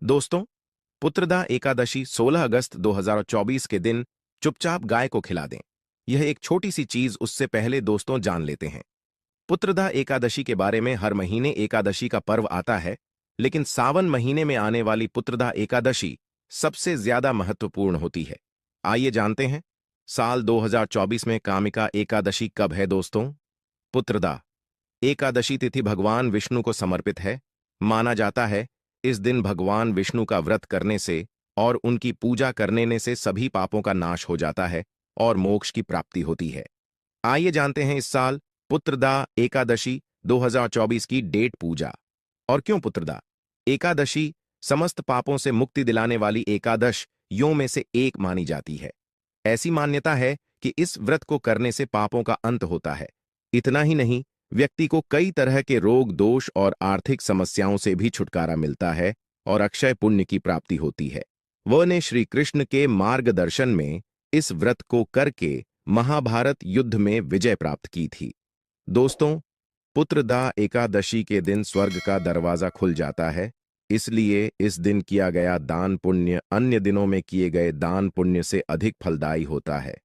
दोस्तों, पुत्रदा एकादशी 16 अगस्त 2024 के दिन चुपचाप गाय को खिला दें। यह एक छोटी सी चीज उससे पहले दोस्तों जान लेते हैं। पुत्रदा एकादशी के बारे में हर महीने एकादशी का पर्व आता है, लेकिन सावन महीने में आने वाली पुत्रदा एकादशी सबसे ज्यादा महत्वपूर्ण होती है। आइए जानते हैं, साल 2024 में कामिका एकादशी कब है दोस्तों? पुत्रदा एकादशी तिथि भगवान विष्णु को समर्पित है। माना जाता है इस दिन भगवान विष्णु का व्रत करने से और उनकी पूजा करने से सभी पापों का नाश हो जाता है और मोक्ष की प्राप्ति होती है। आइए जानते हैं इस साल पुत्रदा एकादशी 2024 की डेट पूजा। और क्यों पुत्रदा एकादशी समस्त पापों से मुक्ति दिलाने वाली एकादश यों में से एक मानी जाती है। ऐसी मान्यता है कि इस व्रत को करने से पापों का अंत होता है। इतना ही नहीं, व्यक्ति को कई तरह के रोग दोष और आर्थिक समस्याओं से भी छुटकारा मिलता है और अक्षय पुण्य की प्राप्ति होती है। वह ने श्री कृष्ण के मार्गदर्शन में इस व्रत को करके महाभारत युद्ध में विजय प्राप्त की थी। दोस्तों, पुत्रदा एकादशी के दिन स्वर्ग का दरवाजा खुल जाता है, इसलिए इस दिन किया गया दान पुण्य अन्य दिनों में किए गए दान पुण्य से अधिक फलदायी होता है।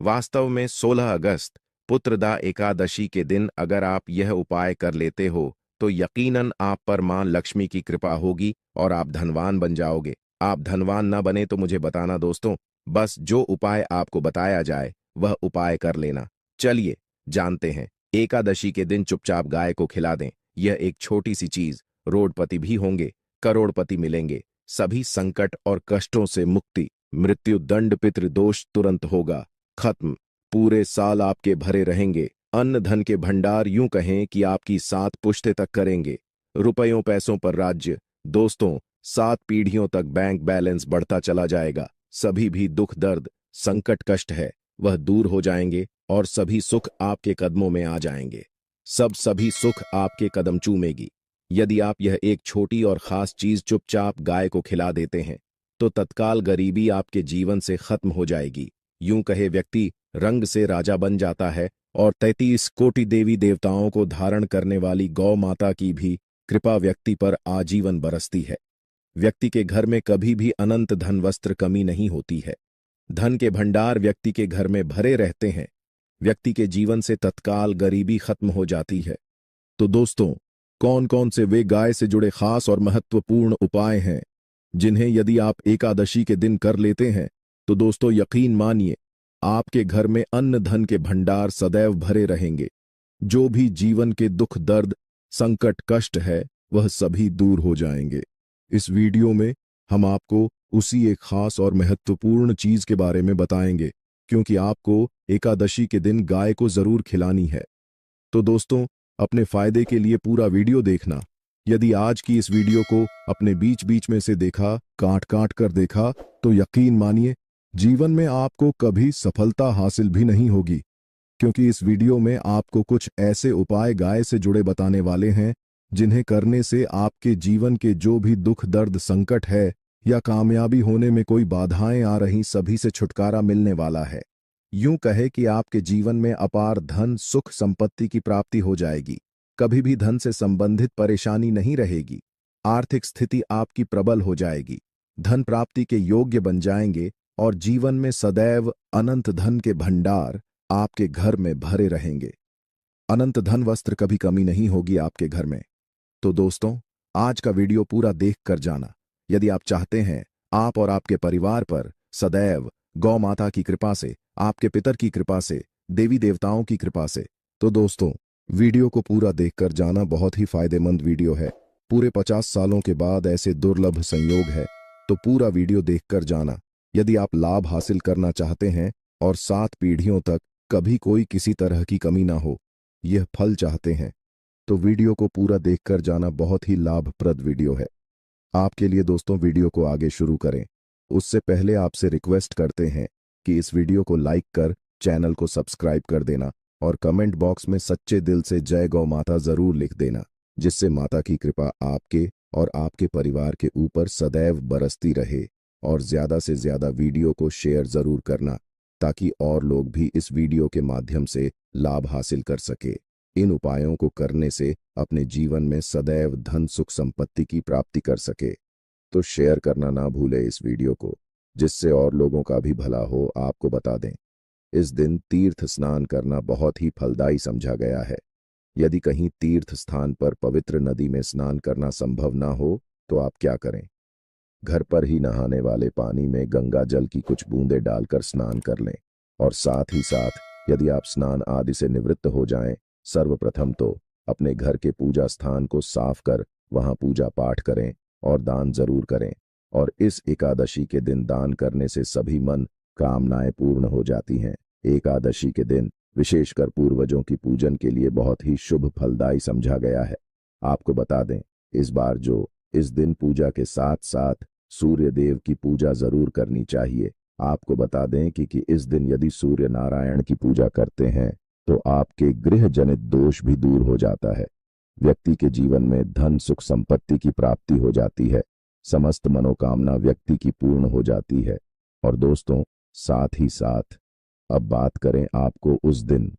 वास्तव में 16 अगस्त पुत्रदा एकादशी के दिन अगर आप यह उपाय कर लेते हो तो यकीनन आप पर मां लक्ष्मी की कृपा होगी और आप धनवान बन जाओगे। आप धनवान न बने तो मुझे बताना दोस्तों, बस जो उपाय आपको बताया जाए वह उपाय कर लेना। चलिए जानते हैं। एकादशी के दिन चुपचाप गाय को खिला दें। यह एक छोटी सी चीज, रोडपति भी होंगे, करोड़पति मिलेंगे, सभी संकट और कष्टों से मुक्ति, मृत्यु दंड पितृदोष तुरंत होगा खत्म, पूरे साल आपके भरे रहेंगे, अन्न धन के भंडार यूं कहें कि आपकी 7 पुश्ते तक करेंगे, रुपयों पैसों पर राज्य, दोस्तों 7 पीढ़ियों तक बैंक बैलेंस बढ़ता चला जाएगा, सभी भी दुख दर्द संकट कष्ट है वह दूर हो जाएंगे और सभी सुख आपके कदमों में आ जाएंगे। सभी सुख आपके कदम चूमेगी। यदि आप यह एक छोटी और खास चीज चुपचाप गाय को खिला देते हैं तो तत्काल गरीबी आपके जीवन से खत्म हो जाएगी। यूं कहे व्यक्ति रंग से राजा बन जाता है और 33 कोटि देवी देवताओं को धारण करने वाली गौ माता की भी कृपा व्यक्ति पर आजीवन बरसती है। व्यक्ति के घर में कभी भी अनंत धन वस्त्र कमी नहीं होती है। धन के भंडार व्यक्ति के घर में भरे रहते हैं। व्यक्ति के जीवन से तत्काल गरीबी खत्म हो जाती है। तो दोस्तों, कौन कौन से वे गाय से जुड़े खास और महत्वपूर्ण उपाय हैं जिन्हें यदि आप एकादशी के दिन कर लेते हैं तो दोस्तों यकीन मानिए आपके घर में अन्न धन के भंडार सदैव भरे रहेंगे। जो भी जीवन के दुख दर्द संकट कष्ट है वह सभी दूर हो जाएंगे। इस वीडियो में हम आपको उसी एक खास और महत्वपूर्ण चीज के बारे में बताएंगे, क्योंकि आपको एकादशी के दिन गाय को जरूर खिलानी है। तो दोस्तों, अपने फायदे के लिए पूरा वीडियो देखना। यदि आज की इस वीडियो को अपने बीच बीच में से देखा, काट काट कर देखा, तो यकीन मानिए जीवन में आपको कभी सफलता हासिल भी नहीं होगी, क्योंकि इस वीडियो में आपको कुछ ऐसे उपाय गाय से जुड़े बताने वाले हैं जिन्हें करने से आपके जीवन के जो भी दुख दर्द संकट है या कामयाबी होने में कोई बाधाएं आ रही सभी से छुटकारा मिलने वाला है। यूं कहे कि आपके जीवन में अपार धन सुख संपत्ति की प्राप्ति हो जाएगी। कभी भी धन से संबंधित परेशानी नहीं रहेगी। आर्थिक स्थिति आपकी प्रबल हो जाएगी। धन प्राप्ति के योग्य बन जाएंगे और जीवन में सदैव अनंत धन के भंडार आपके घर में भरे रहेंगे। अनंत धन वस्त्र कभी कमी नहीं होगी आपके घर में। तो दोस्तों, आज का वीडियो पूरा देख कर जाना। यदि आप चाहते हैं आप और आपके परिवार पर सदैव गौ माता की कृपा से, आपके पितर की कृपा से, देवी देवताओं की कृपा से, तो दोस्तों वीडियो को पूरा देखकर जाना। बहुत ही फायदेमंद वीडियो है। पूरे 50 सालों के बाद ऐसे दुर्लभ संयोग है, तो पूरा वीडियो देखकर जाना। यदि आप लाभ हासिल करना चाहते हैं और 7 पीढ़ियों तक कभी कोई किसी तरह की कमी ना हो, यह फल चाहते हैं, तो वीडियो को पूरा देखकर जाना। बहुत ही लाभप्रद वीडियो है आपके लिए। दोस्तों, वीडियो को आगे शुरू करें उससे पहले आपसे रिक्वेस्ट करते हैं कि इस वीडियो को लाइक कर चैनल को सब्सक्राइब कर देना और कमेंट बॉक्स में सच्चे दिल से जय गौ माता जरूर लिख देना, जिससे माता की कृपा आपके और आपके परिवार के ऊपर सदैव बरसती रहे। और ज्यादा से ज्यादा वीडियो को शेयर जरूर करना ताकि और लोग भी इस वीडियो के माध्यम से लाभ हासिल कर सके। इन उपायों को करने से अपने जीवन में सदैव धन सुख संपत्ति की प्राप्ति कर सके। तो शेयर करना ना भूले इस वीडियो को, जिससे और लोगों का भी भला हो। आपको बता दें, इस दिन तीर्थ स्नान करना बहुत ही फलदायी समझा गया है। यदि कहीं तीर्थ स्थान पर पवित्र नदी में स्नान करना संभव ना हो तो आप क्या करें? घर पर ही नहाने वाले पानी में गंगा जल की कुछ बूंदें डालकर स्नान कर लें। और साथ ही साथ यदि आप स्नान आदि से निवृत्त हो जाएं, सर्वप्रथम तो अपने घर के पूजा स्थान को साफ कर वहां पूजा पाठ करें और दान जरूर करें। और इस एकादशी के दिन दान करने से सभी मन कामनाएं पूर्ण हो जाती हैं। एकादशी के दिन विशेषकर पूर्वजों की पूजन के लिए बहुत ही शुभ फलदायी समझा गया है। आपको बता दें, इस बार जो इस दिन पूजा के साथ साथ सूर्य देव की पूजा जरूर करनी चाहिए। आपको बता दें कि इस दिन यदि सूर्य नारायण की पूजा करते हैं तो आपके गृह जनित दोष भी दूर हो जाता है। व्यक्ति के जीवन में धन सुख संपत्ति की प्राप्ति हो जाती है। समस्त मनोकामना व्यक्ति की पूर्ण हो जाती है। और दोस्तों, साथ ही साथ अब बात करें आपको उस दिन,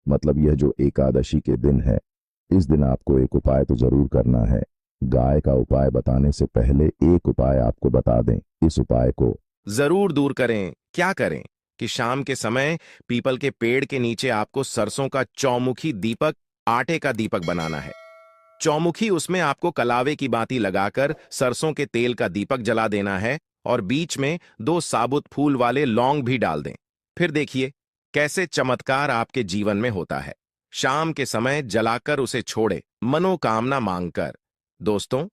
मतलब यह जो एकादशी के दिन है, इस दिन आपको एक उपाय तो जरूर करना है। गाय का उपाय बताने से पहले एक उपाय आपको बता दें। इस उपाय को जरूर दूर करें। क्या करें कि शाम के समय पीपल के पेड़ के नीचे आपको सरसों का चौमुखी दीपक, आटे का दीपक बनाना है। चौमुखी, उसमें आपको कलावे की बाती लगाकर सरसों के तेल का दीपक जला देना है और बीच में 2 साबुत फूल वाले लौंग भी डाल दें। फिर देखिए कैसे चमत्कार आपके जीवन में होता है। शाम के समय जलाकर उसे छोड़े, मनोकामना मांगकर। दोस्तों,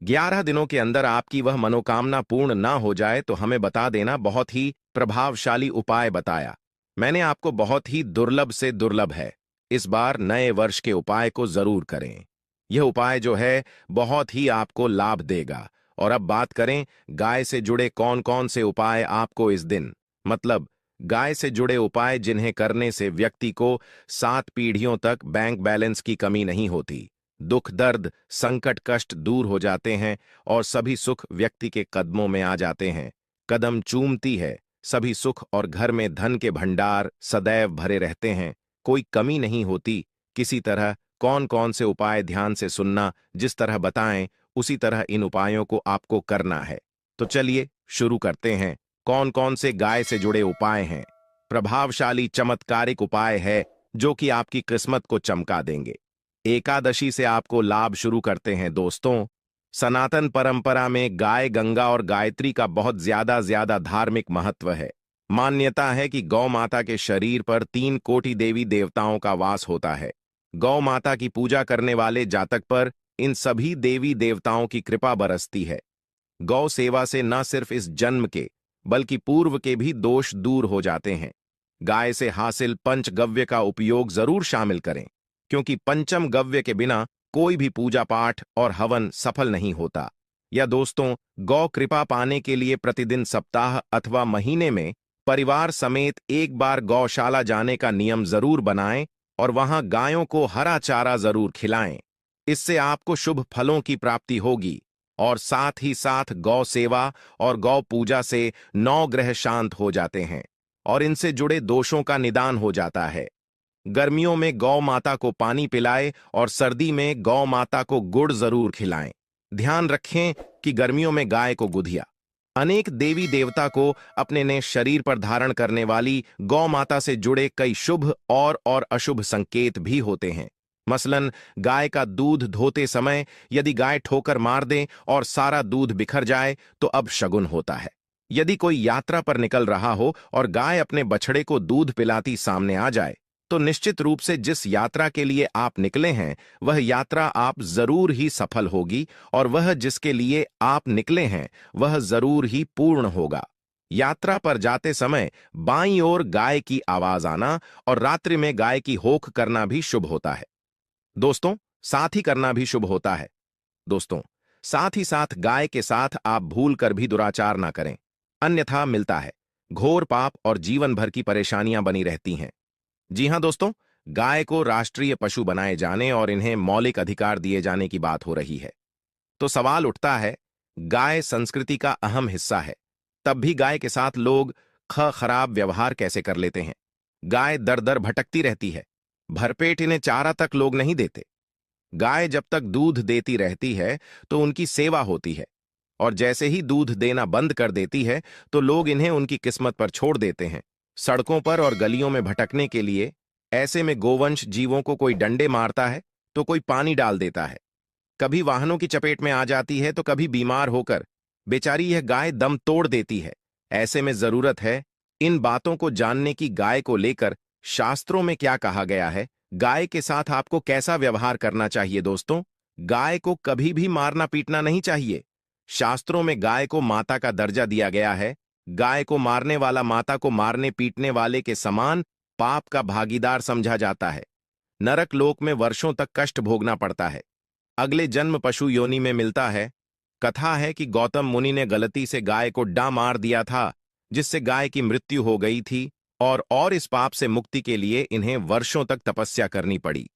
11 दिनों के अंदर आपकी वह मनोकामना पूर्ण ना हो जाए तो हमें बता देना। बहुत ही प्रभावशाली उपाय बताया मैंने आपको, बहुत ही दुर्लभ से दुर्लभ है। इस बार नए वर्ष के उपाय को जरूर करें। यह उपाय जो है बहुत ही आपको लाभ देगा। और अब बात करें गाय से जुड़े कौन कौन से उपाय आपको इस दिन, मतलब गाय से जुड़े उपाय जिन्हें करने से व्यक्ति को 7 पीढ़ियों तक बैंक बैलेंस की कमी नहीं होती, दुख दर्द संकट कष्ट दूर हो जाते हैं और सभी सुख व्यक्ति के कदमों में आ जाते हैं। कदम चूमती है सभी सुख और घर में धन के भंडार सदैव भरे रहते हैं, कोई कमी नहीं होती। किसी तरह कौन कौन से उपाय ध्यान से सुनना, जिस तरह बताएं उसी तरह इन उपायों को आपको करना है। तो चलिए शुरू करते हैं। कौन कौन से गाय से जुड़े उपाय हैं? प्रभावशाली चमत्कारिक उपाय है जो कि आपकी किस्मत को चमका देंगे। एकादशी से आपको लाभ शुरू करते हैं। दोस्तों, सनातन परंपरा में गाय, गंगा और गायत्री का बहुत ज्यादा धार्मिक महत्व है। मान्यता है कि गौ माता के शरीर पर 3 कोटि देवी देवताओं का वास होता है। गौ माता की पूजा करने वाले जातक पर इन सभी देवी देवताओं की कृपा बरसती है। गौ सेवा से न सिर्फ इस जन्म के बल्कि पूर्व के भी दोष दूर हो जाते हैं। गाय से हासिल पंचगव्य का उपयोग जरूर शामिल करें, क्योंकि पंचम गव्य के बिना कोई भी पूजा पाठ और हवन सफल नहीं होता। या दोस्तों, गौ कृपा पाने के लिए प्रतिदिन, सप्ताह अथवा महीने में परिवार समेत एक बार गौशाला जाने का नियम जरूर बनाएं और वहां गायों को हरा चारा जरूर खिलाएं। इससे आपको शुभ फलों की प्राप्ति होगी। और साथ ही साथ गौ सेवा और गौ पूजा से 9 ग्रह शांत हो जाते हैं और इनसे जुड़े दोषों का निदान हो जाता है। गर्मियों में गौ माता को पानी पिलाएं और सर्दी में गौ माता को गुड़ जरूर खिलाएं। ध्यान रखें कि गर्मियों में गाय को गुधिया। अनेक देवी देवता को अपने ने शरीर पर धारण करने वाली गौ माता से जुड़े कई शुभ और अशुभ संकेत भी होते हैं। मसलन, गाय का दूध धोते समय यदि गाय ठोकर मार दे और सारा दूध बिखर जाए तो अब शगुन होता है। यदि कोई यात्रा पर निकल रहा हो और गाय अपने बछड़े को दूध पिलाती सामने आ जाए तो निश्चित रूप से जिस यात्रा के लिए आप निकले हैं वह यात्रा आप जरूर ही सफल होगी और वह जिसके लिए आप निकले हैं वह जरूर ही पूर्ण होगा। यात्रा पर जाते समय बाईं ओर गाय की आवाज आना और रात्रि में गाय की होख करना भी शुभ होता है। दोस्तों, साथ ही करना भी शुभ होता है। दोस्तों, साथ ही साथ गाय के साथ आप भूल कर भी दुराचार ना करें, अन्यथा मिलता है घोर पाप और जीवन भर की परेशानियां बनी रहती हैं। जी हां दोस्तों, गाय को राष्ट्रीय पशु बनाए जाने और इन्हें मौलिक अधिकार दिए जाने की बात हो रही है। तो सवाल उठता है, गाय संस्कृति का अहम हिस्सा है, तब भी गाय के साथ लोग खराब व्यवहार कैसे कर लेते हैं? गाय दर दर भटकती रहती है, भरपेट इन्हें चारा तक लोग नहीं देते। गाय जब तक दूध देती रहती है तो उनकी सेवा होती है और जैसे ही दूध देना बंद कर देती है तो लोग इन्हें उनकी किस्मत पर छोड़ देते हैं, सड़कों पर और गलियों में भटकने के लिए। ऐसे में गोवंश जीवों को कोई डंडे मारता है तो कोई पानी डाल देता है, कभी वाहनों की चपेट में आ जाती है तो कभी बीमार होकर बेचारी यह गाय दम तोड़ देती है। ऐसे में जरूरत है इन बातों को जानने की, गाय को लेकर शास्त्रों में क्या कहा गया है, गाय के साथ आपको कैसा व्यवहार करना चाहिए। दोस्तों, गाय को कभी भी मारना पीटना नहीं चाहिए। शास्त्रों में गाय को माता का दर्जा दिया गया है। गाय को मारने वाला माता को मारने पीटने वाले के समान पाप का भागीदार समझा जाता है। नरक लोक में वर्षों तक कष्ट भोगना पड़ता है। अगले जन्म पशु योनि में मिलता है। कथा है कि गौतम मुनि ने गलती से गाय को डा मार दिया था, जिससे गाय की मृत्यु हो गई थी और इस पाप से मुक्ति के लिए इन्हें वर्षों तक तपस्या करनी पड़ी।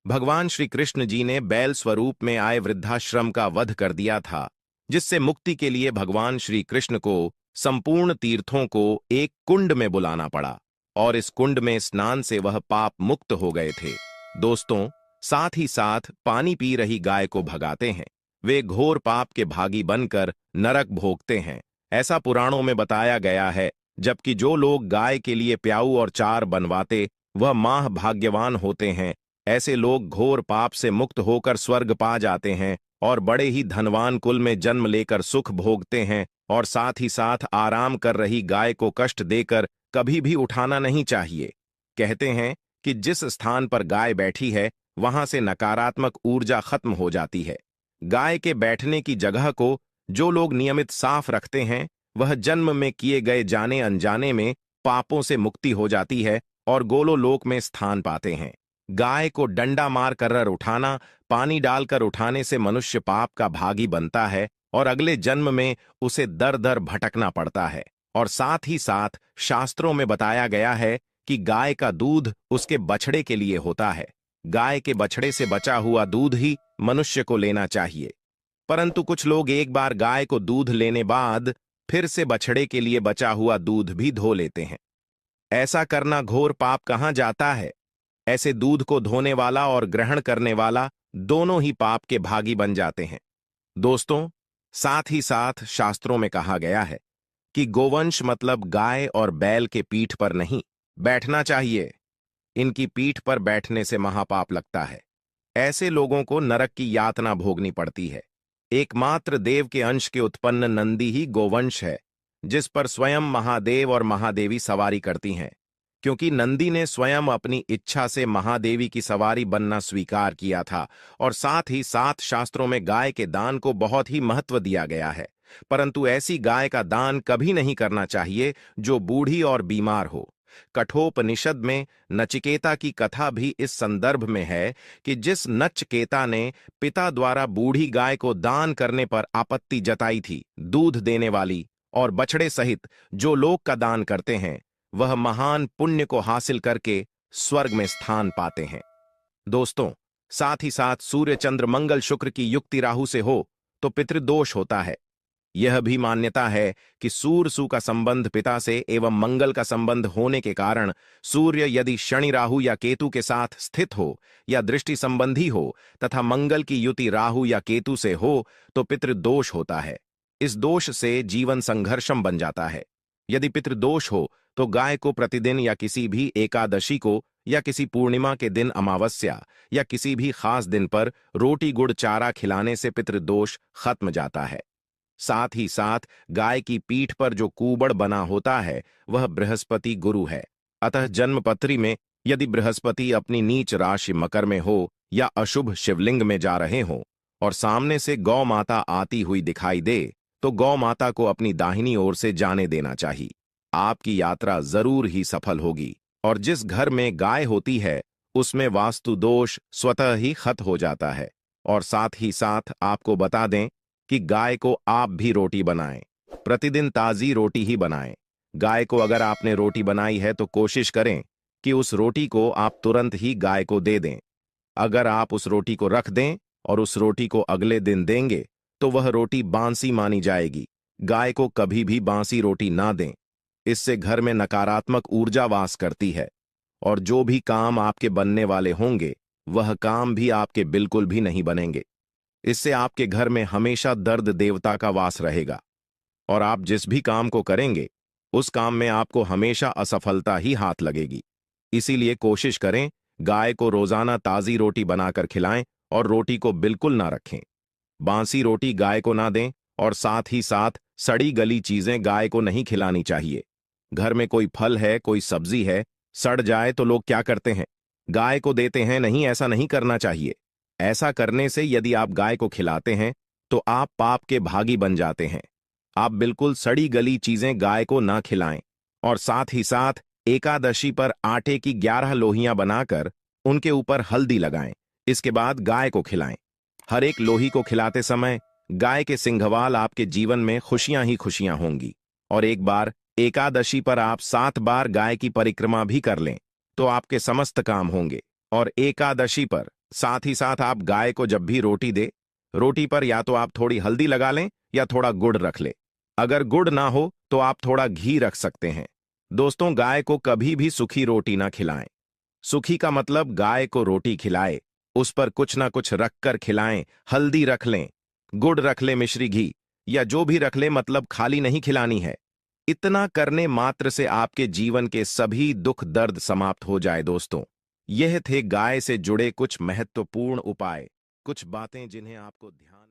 भगवान श्री कृष्ण जी ने बैल स्वरूप में आए वृद्धाश्रम का वध कर दिया था, जिससे मुक्ति के लिए भगवान श्री कृष्ण को संपूर्ण तीर्थों को एक कुंड में बुलाना पड़ा और इस कुंड में स्नान से वह पाप मुक्त हो गए थे। दोस्तों, साथ ही साथ पानी पी रही गाय को भगाते हैं। वे घोर पाप के भागी बनकर नरक भोगते हैं, ऐसा पुराणों में बताया गया है। जबकि जो लोग गाय के लिए प्याऊ और चार बनवाते वह माह भाग्यवान होते हैं। ऐसे लोग घोर पाप से मुक्त होकर स्वर्ग पा जाते हैं और बड़े ही धनवान कुल में जन्म लेकर सुख भोगते हैं। और साथ ही साथ आराम कर रही गाय को कष्ट देकर कभी भी उठाना नहीं चाहिए। कहते हैं कि जिस स्थान पर गाय बैठी है वहां से नकारात्मक ऊर्जा खत्म हो जाती है। गाय के बैठने की जगह को जो लोग नियमित साफ रखते हैं वह जन्म में किए गए जाने अनजाने में पापों से मुक्ति हो जाती है और गोलोलोक में स्थान पाते हैं। गाय को डंडा मार कर उठाना, पानी डालकर उठाने से मनुष्य पाप का भागी बनता है और अगले जन्म में उसे दर दर भटकना पड़ता है। और साथ ही साथ शास्त्रों में बताया गया है कि गाय का दूध उसके बछड़े के लिए होता है। गाय के बछड़े से बचा हुआ दूध ही मनुष्य को लेना चाहिए। परंतु कुछ लोग एक बार गाय को दूध लेने बाद फिर से बछड़े के लिए बचा हुआ दूध भी धो लेते हैं। ऐसा करना घोर पाप कहां जाता है। ऐसे दूध को धोने वाला और ग्रहण करने वाला दोनों ही पाप के भागी बन जाते हैं। दोस्तों, साथ ही साथ शास्त्रों में कहा गया है कि गोवंश मतलब गाय और बैल के पीठ पर नहीं बैठना चाहिए। इनकी पीठ पर बैठने से महापाप लगता है। ऐसे लोगों को नरक की यातना भोगनी पड़ती है। एकमात्र देव के अंश के उत्पन्न नंदी ही गोवंश है, जिस पर स्वयं महादेव और महादेवी सवारी करती हैं। क्योंकि नंदी ने स्वयं अपनी इच्छा से महादेवी की सवारी बनना स्वीकार किया था। और साथ ही साथ शास्त्रों में गाय के दान को बहुत ही महत्व दिया गया है। परंतु ऐसी गाय का दान कभी नहीं करना चाहिए जो बूढ़ी और बीमार हो। कठोपनिषद में नचिकेता की कथा भी इस संदर्भ में है कि जिस नचकेता ने पिता द्वारा बूढ़ी गाय को दान करने पर आपत्ति जताई थी, दूध देने वाली और बछड़े सहित जो लोग का दान करते हैं वह महान पुण्य को हासिल करके स्वर्ग में स्थान पाते हैं। दोस्तों, साथ ही साथ सूर्य चंद्र मंगल शुक्र की युक्ति राहु से हो तो पितृदोष होता है। यह भी मान्यता है कि सूर्य का संबंध पिता से एवं मंगल का संबंध होने के कारण सूर्य यदि शनि राहु या केतु के साथ स्थित हो या दृष्टि संबंधी हो तथा मंगल की युति राहु या केतु से हो तो पितृदोष होता है। इस दोष से जीवन संघर्षम बन जाता है। यदि पितृदोष हो तो गाय को प्रतिदिन या किसी भी एकादशी को या किसी पूर्णिमा के दिन अमावस्या या किसी भी खास दिन पर रोटी गुड़ चारा खिलाने से पितृदोष खत्म जाता है। साथ ही साथ गाय की पीठ पर जो कूबड़ बना होता है वह बृहस्पति गुरु है। अतः जन्मपत्री में यदि बृहस्पति अपनी नीच राशि मकर में हो या अशुभ शिवलिंग में जा रहे हो और सामने से गौ माता आती हुई दिखाई दे तो गौ माता को अपनी दाहिनी ओर से जाने देना चाहिए। आपकी यात्रा जरूर ही सफल होगी और जिस घर में गाय होती है उसमें वास्तु दोष स्वतः ही खत्म हो जाता है। और साथ ही साथ आपको बता दें कि गाय को आप भी रोटी बनाएं, प्रतिदिन ताजी रोटी ही बनाएं। गाय को अगर आपने रोटी बनाई है तो कोशिश करें कि उस रोटी को आप तुरंत ही गाय को दे दें। अगर आप उस रोटी को रख दें और उस रोटी को अगले दिन देंगे तो वह रोटी बांसी मानी जाएगी। गाय को कभी भी बांसी रोटी ना दें, इससे घर में नकारात्मक ऊर्जा वास करती है और जो भी काम आपके बनने वाले होंगे वह काम भी आपके बिल्कुल भी नहीं बनेंगे। इससे आपके घर में हमेशा दर्द देवता का वास रहेगा और आप जिस भी काम को करेंगे उस काम में आपको हमेशा असफलता ही हाथ लगेगी। इसीलिए कोशिश करें गाय को रोजाना ताजी रोटी बनाकर खिलाएं और रोटी को बिल्कुल ना रखें। बासी रोटी गाय को ना दें और साथ ही साथ सड़ी गली चीजें गाय को नहीं खिलानी चाहिए। घर में कोई फल है, कोई सब्जी है, सड़ जाए तो लोग क्या करते हैं, गाय को देते हैं। नहीं, ऐसा नहीं करना चाहिए। ऐसा करने से यदि आप गाय को खिलाते हैं तो आप पाप के भागी बन जाते हैं। आप बिल्कुल सड़ी गली चीजें गाय को ना खिलाएं और साथ ही साथ एकादशी पर आटे की 11 लोहियां बनाकर उनके ऊपर हल्दी लगाएं। इसके बाद गाय को खिलाएं। हर एक लोही को खिलाते समय गाय के सिंघवाल आपके जीवन में खुशियां ही खुशियां होंगी। और एक बार एकादशी पर आप 7 बार गाय की परिक्रमा भी कर लें तो आपके समस्त काम होंगे। और एकादशी पर साथ ही साथ आप गाय को जब भी रोटी दे, रोटी पर या तो आप थोड़ी हल्दी लगा लें या थोड़ा गुड़ रख ले। अगर गुड़ ना हो तो आप थोड़ा घी रख सकते हैं। दोस्तों, गाय को कभी भी सूखी रोटी ना खिलाएं। सूखी का मतलब गाय को रोटी खिलाए, उस पर कुछ ना कुछ रख कर खिलाएं। हल्दी रख लें, गुड़ रख लें, मिश्री घी या जो भी रख लें, मतलब खाली नहीं खिलानी है। इतना करने मात्र से आपके जीवन के सभी दुख दर्द समाप्त हो जाए। दोस्तों, यह थे गाय से जुड़े कुछ महत्वपूर्ण उपाय, कुछ बातें जिन्हें आपको ध्यान